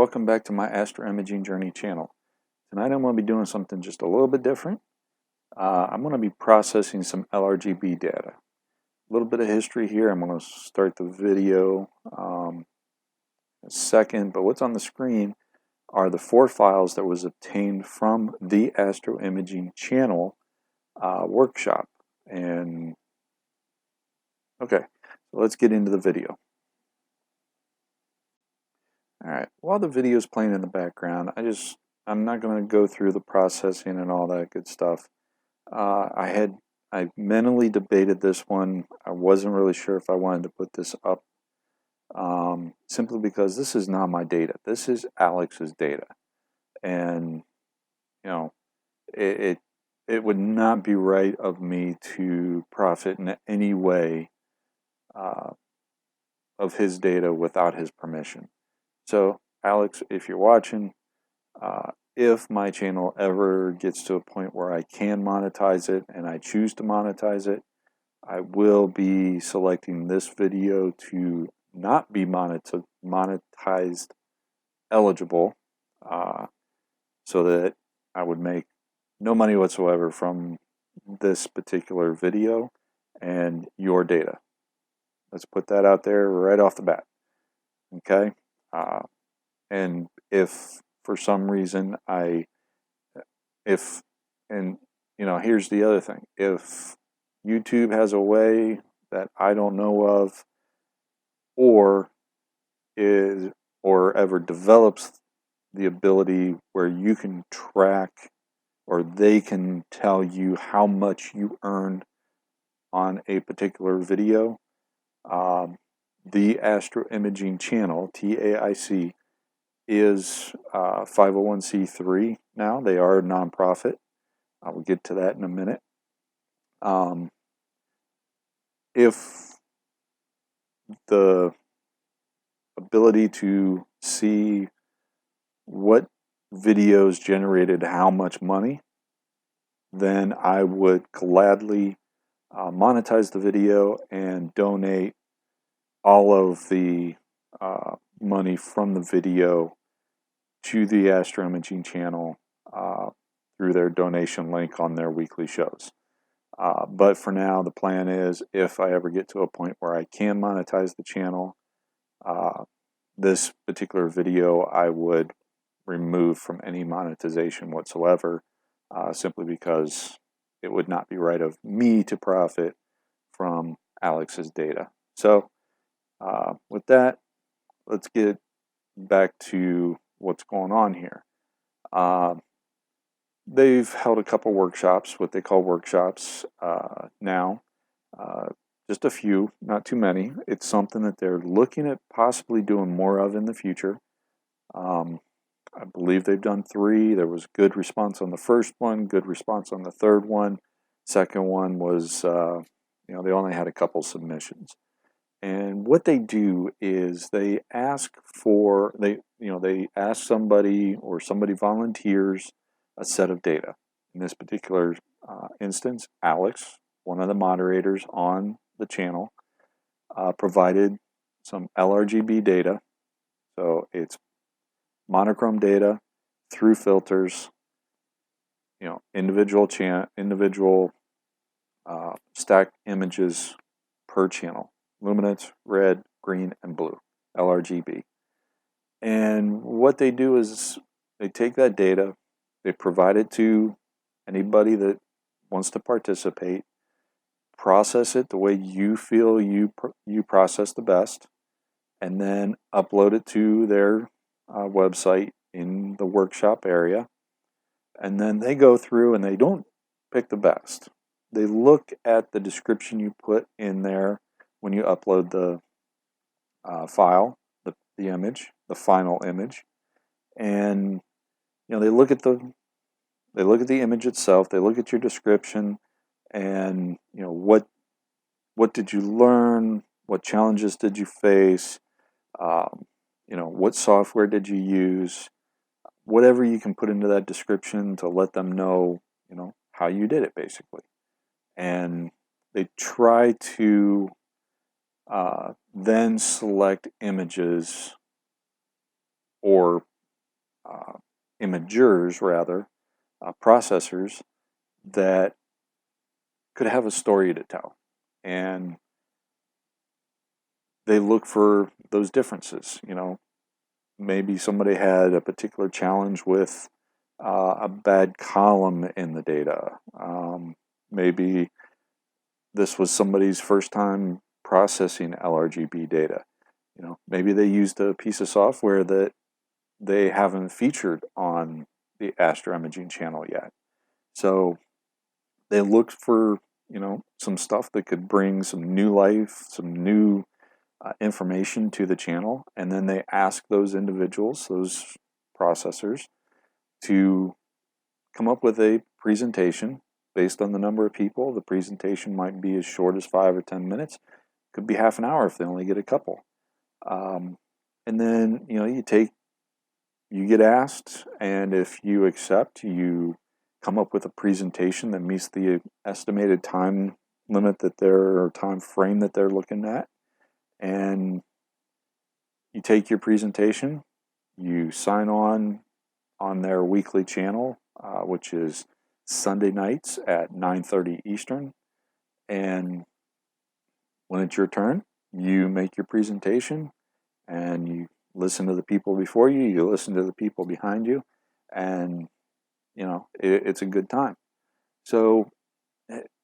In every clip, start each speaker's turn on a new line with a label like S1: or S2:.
S1: welcome back to my Astro Imaging Journey channel. Tonight I'm going to be doing something just a little bit different. I'm going to be processing some LRGB data. A little bit of history here. I'm going to start the video in a second, but what's on the screen are the 4 files that was obtained from the Astro Imaging Channel workshop. And okay, so let's get into the video. Alright, while the video is playing in the background, I'm not going to go through the processing and all that good stuff. I mentally debated this one. I wasn't really sure if I wanted to put this up, simply because this is not my data. This is Alex's data, and you know, it would not be right of me to profit in any way of his data without his permission. So, Alex, if you're watching, if my channel ever gets to a point where I can monetize it and I choose to monetize it, I will be selecting this video to not be monetized eligible, so that I would make no money whatsoever from this particular video and your data. Let's put that out there right off the bat. Okay? And if for some reason here's the other thing. If YouTube has a way that I don't know of, or ever develops the ability where you can track, or they can tell you how much you earned on a particular video, the Astro Imaging Channel, TAIC, is 501c3 now. They are a nonprofit. I will get to that in a minute. If the ability to see what videos generated how much money, then I would gladly monetize the video and donate all of the money from the video to the Astro Imaging Channel through their donation link on their weekly shows. But for now, the plan is, if I ever get to a point where I can monetize the channel, this particular video I would remove from any monetization whatsoever, simply because it would not be right of me to profit from Alex's data. So with that, let's get back to what's going on here. They've held a couple workshops, what they call workshops now. Just a few, not too many. It's something that they're looking at possibly doing more of in the future. I believe they've done 3. There was good response on the first one, good response on the third one. Second one was, they only had a couple submissions. And what they do is they ask somebody, or somebody volunteers a set of data. In this particular instance, Alex, one of the moderators on the channel, provided some LRGB data. So it's monochrome data through filters, individual stacked images per channel. Luminance, red, green, and blue, LRGB. And what they do is they take that data, they provide it to anybody that wants to participate, process it the way you feel you process the best, and then upload it to their website in the workshop area. And then they go through and they don't pick the best. They look at the description you put in there when you upload the file, the image, the final image, and they look at the image itself. They look at your description, and what did you learn? What challenges did you face? What software did you use? Whatever you can put into that description to let them know, how you did it, basically. And they try to then select images or imagers rather, processors that could have a story to tell, and they look for those differences. You know, maybe somebody had a particular challenge with a bad column in the data. Maybe this was somebody's first time processing LRGB data. You know, maybe they used a piece of software that they haven't featured on the Astro Imaging Channel yet. So they looked for, you know, some stuff that could bring some new life, some new information to the channel, and then they asked those individuals, those processors, to come up with a presentation based on the number of people. The presentation might be as short as 5 or 10 minutes. Could be half an hour if they only get a couple. And then, you know, you get asked, and if you accept, you come up with a presentation that meets the estimated time limit or time frame that they're looking at. And you take your presentation, you sign on their weekly channel, which is Sunday nights at 9:30 Eastern. And when it's your turn, you make your presentation, and you listen to the people before you, you listen to the people behind you, and you know, it's a good time. So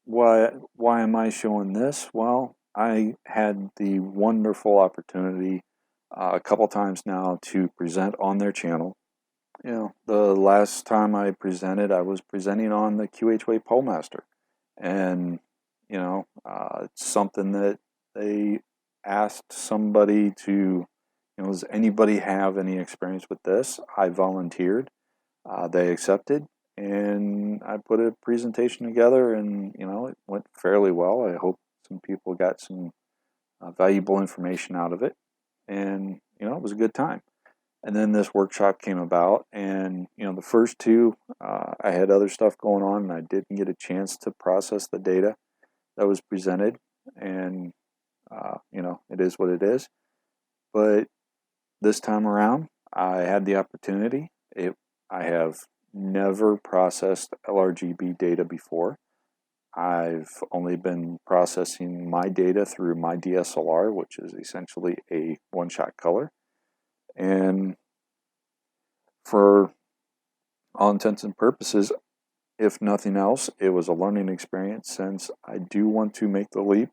S1: why am I showing this? Well, I had the wonderful opportunity a couple times now to present on their channel. You know, the last time I presented, I was presenting on the QHY PoleMaster, and you know, it's something that they asked somebody to, you know, does anybody have any experience with this? I volunteered. They accepted, and I put a presentation together, and you know, it went fairly well. I hope some people got some valuable information out of it, and you know, it was a good time. And then this workshop came about, and you know, the first two, I had other stuff going on, and I didn't get a chance to process the data that was presented, and you know, it is what it is. But this time around, I had the opportunity. I have never processed LRGB data before. I've only been processing my data through my DSLR, which is essentially a one-shot color. And for all intents and purposes, if nothing else, it was a learning experience, since I do want to make the leap,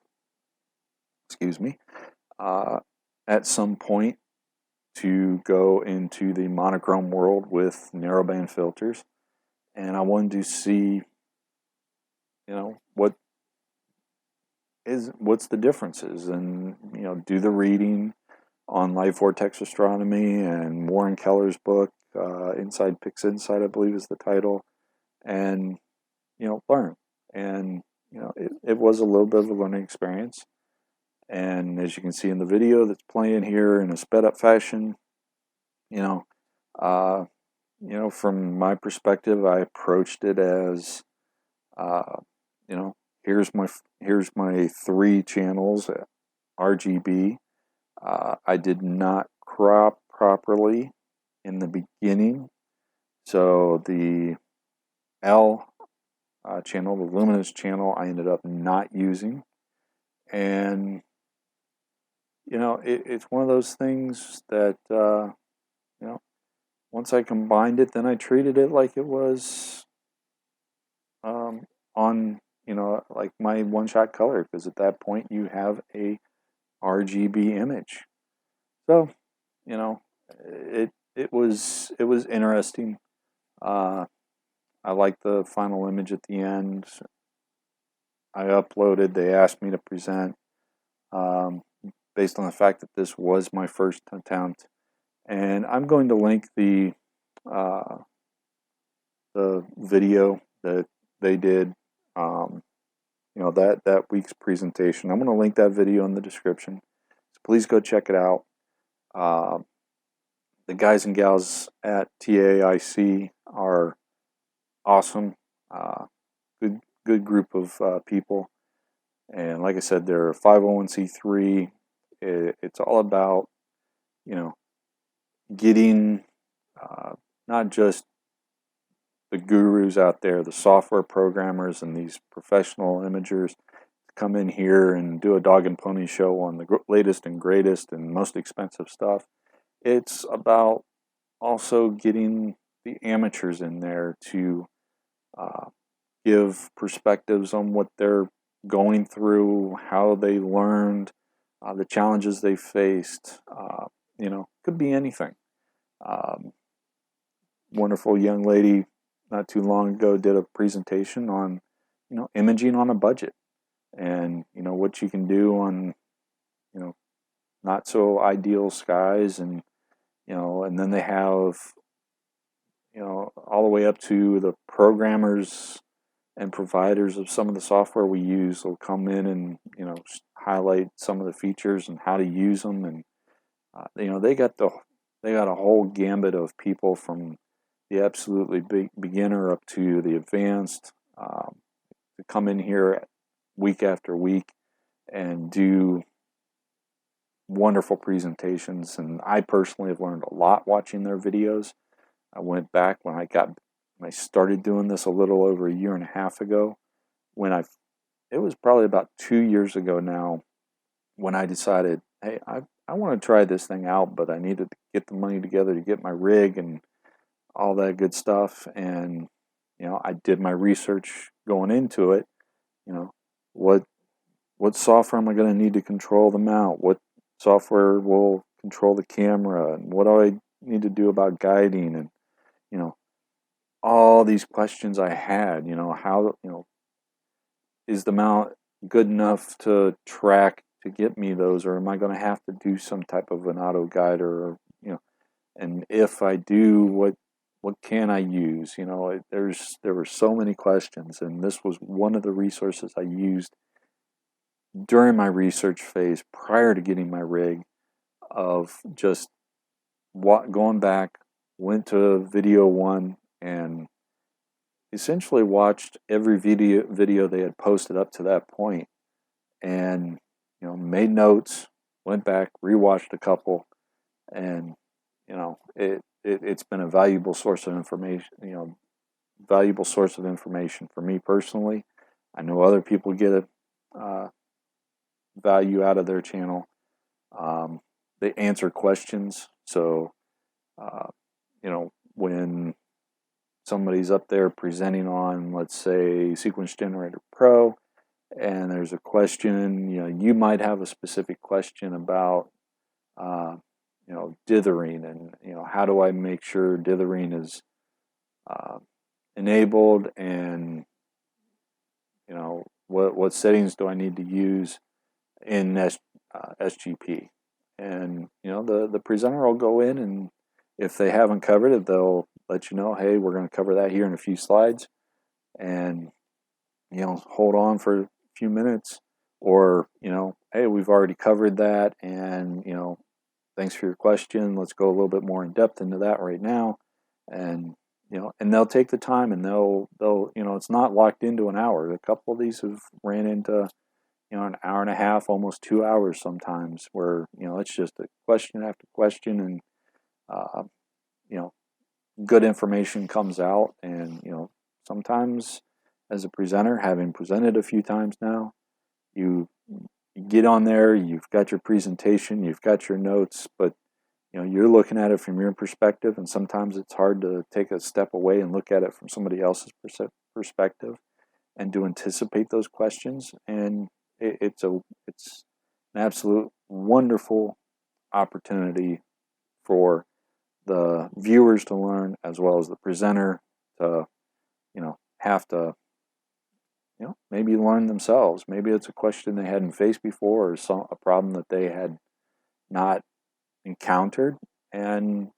S1: at some point, to go into the monochrome world with narrowband filters. And I wanted to see, you know, what's the differences, and you know, do the reading on light vortex astronomy and Warren Keller's book, Inside Pix Insight, I believe is the title, and you know, learn. And you know, it was a little bit of a learning experience. And as you can see in the video that's playing here in a sped up fashion, you know, from my perspective, I approached it as, you know, here's my 3 channels, RGB. I did not crop properly in the beginning, so the L channel, the luminous channel, I ended up not using. And you know, it's one of those things that you know, once I combined it, then I treated it like it was on, you know, like my one-shot color, because at that point you have a RGB image. So, you know, it was interesting. I liked the final image at the end. I uploaded. They asked me to present based on the fact that this was my first attempt, and I'm going to link the video that they did. You know, that week's presentation. I'm going to link that video in the description, so please go check it out. The guys and gals at TAIC are awesome. Good group of people, and like I said, they're a 501c3. It's all about, you know, getting not just the gurus out there, the software programmers and these professional imagers come in here and do a dog and pony show on the latest and greatest and most expensive stuff. It's about also getting the amateurs in there to give perspectives on what they're going through, how they learned, the challenges they faced. Could be anything. Wonderful young lady not too long ago did a presentation on, imaging on a budget, and what you can do on, not so ideal skies, and and then they have, all the way up to the programmers and providers of some of the software we use will come in and highlight some of the features and how to use them, and they got a whole gambit of people from the absolutely beginner up to the advanced to come in here week after week and do wonderful presentations. And I personally have learned a lot watching their videos. I went back when I started doing this a little over a year and a half ago, it was probably about 2 years ago now, when I decided, hey, I want to try this thing out, but I needed to get the money together to get my rig and all that good stuff. And I did my research going into it. What software am I going to need to control the mount? What software will control the camera? And what do I need to do about guiding? And all these questions I had. How is the mount good enough to track to get me those, or am I going to have to do some type of an auto guide, or and if I do, what can I use? There were so many questions, and this was one of the resources I used during my research phase prior to getting my rig, of just going back, went to video one, and essentially watched every video they had posted up to that point, and made notes, went back, rewatched a couple, and it's been a valuable source of information. Valuable source of information for me personally. I know other people get value out of their channel. They answer questions, so when somebody's up there presenting on, let's say, Sequence Generator Pro, and there's a question, you might have a specific question about dithering, and how do I make sure dithering is enabled, and what settings do I need to use in SGP? And the presenter will go in, and if they haven't covered it, they'll let you know, hey, we're going to cover that here in a few slides, and hold on for a few minutes, or hey, we've already covered that, and thanks for your question, let's go a little bit more in depth into that right now. And and they'll take the time, and they'll it's not locked into an hour. A couple of these have ran into an hour and a half, almost 2 hours sometimes, where it's just a question after question, and good information comes out. And sometimes, as a presenter, having presented a few times now, you get on there, you've got your presentation, you've got your notes, but you're looking at it from your perspective, and sometimes it's hard to take a step away and look at it from somebody else's perspective and to anticipate those questions. And it's an absolute wonderful opportunity for the viewers to learn, as well as the presenter to have to maybe learn themselves. Maybe it's a question they hadn't faced before, or a problem that they had not encountered, and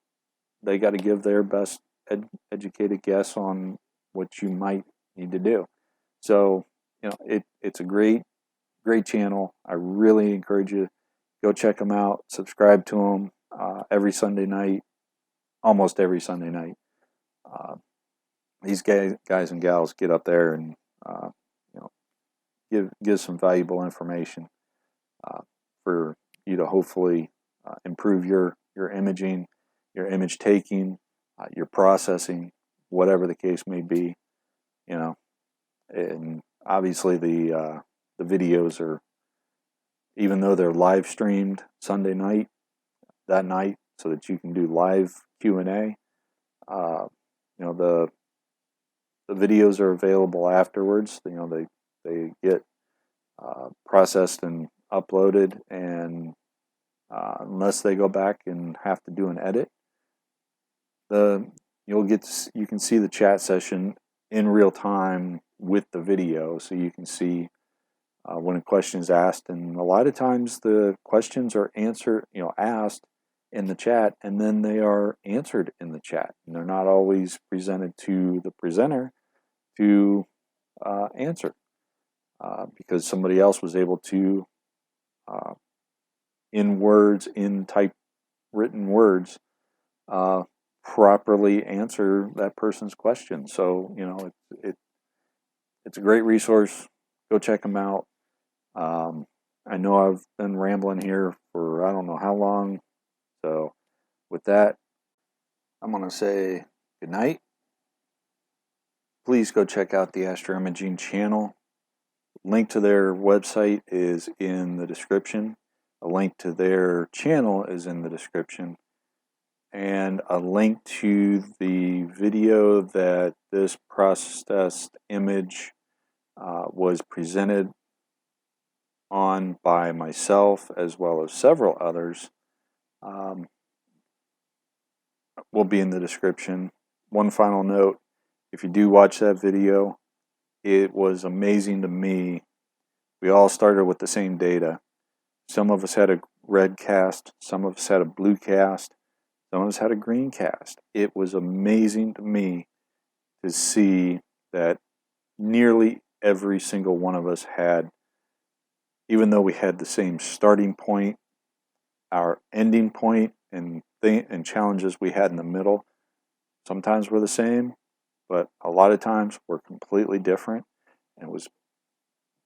S1: they got to give their best educated guess on what you might need to do. So it's a great channel. I really encourage you, go check them out, subscribe to them every Sunday night, almost every Sunday night. These guys and gals get up there and give some valuable information for you to hopefully improve your imaging, your image taking, your processing, whatever the case may be, you know. And obviously the videos are, even though they're live streamed Sunday night, that night, so that you can do live Q&A, you know, the videos are available afterwards. You know, they get processed and uploaded, and unless they go back and have to do an edit, you can see the chat session in real time with the video, so you can see when a question is asked. And a lot of times the questions are asked in the chat, and then they are answered in the chat. And they're not always presented to the presenter to answer, because somebody else was able to, in typewritten words, properly answer that person's question. So, you know, it's a great resource. Go check them out. I know I've been rambling here for I don't know how long. So with that, I'm going to say good night. Please go check out the Astro Imaging Channel. Link to their website is in the description. A link to their channel is in the description. And a link to the video that this processed image was presented on by myself, as well as several others, will be in the description. One final note: if you do watch that video, it was amazing to me. We all started with the same data. Some of us had a red cast, some of us had a blue cast, some of us had a green cast. It was amazing to me to see that nearly every single one of us had, even though we had the same starting point, our ending point and challenges we had in the middle, sometimes were the same, but a lot of times were completely different. And it was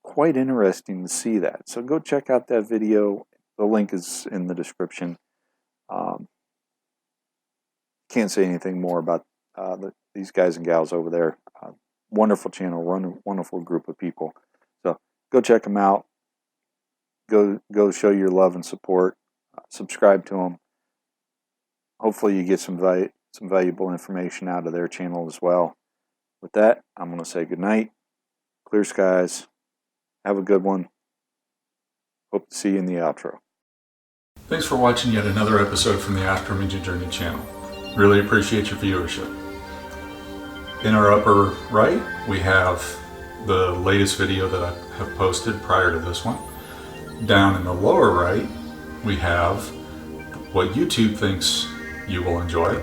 S1: quite interesting to see that. So go check out that video. The link is in the description. Can't say anything more about these guys and gals over there. Wonderful channel, wonderful group of people. So go check them out. Go show your love and support. Subscribe to them. Hopefully you get some valuable information out of their channel as well. With that, I'm going to say good night. Clear skies. Have a good one. Hope to see you in the outro.
S2: Thanks for watching yet another episode from the Astro Imaging Journey channel. Really appreciate your viewership. In our upper right, we have the latest video that I have posted prior to this one. Down in the lower right, we have what YouTube thinks you will enjoy.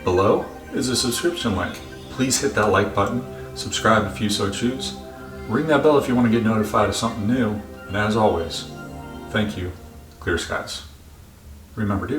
S2: Below is a subscription link. Please hit that like button, subscribe if you so choose, ring that bell if you want to get notified of something new, and as always, thank you. Clear skies. Remember to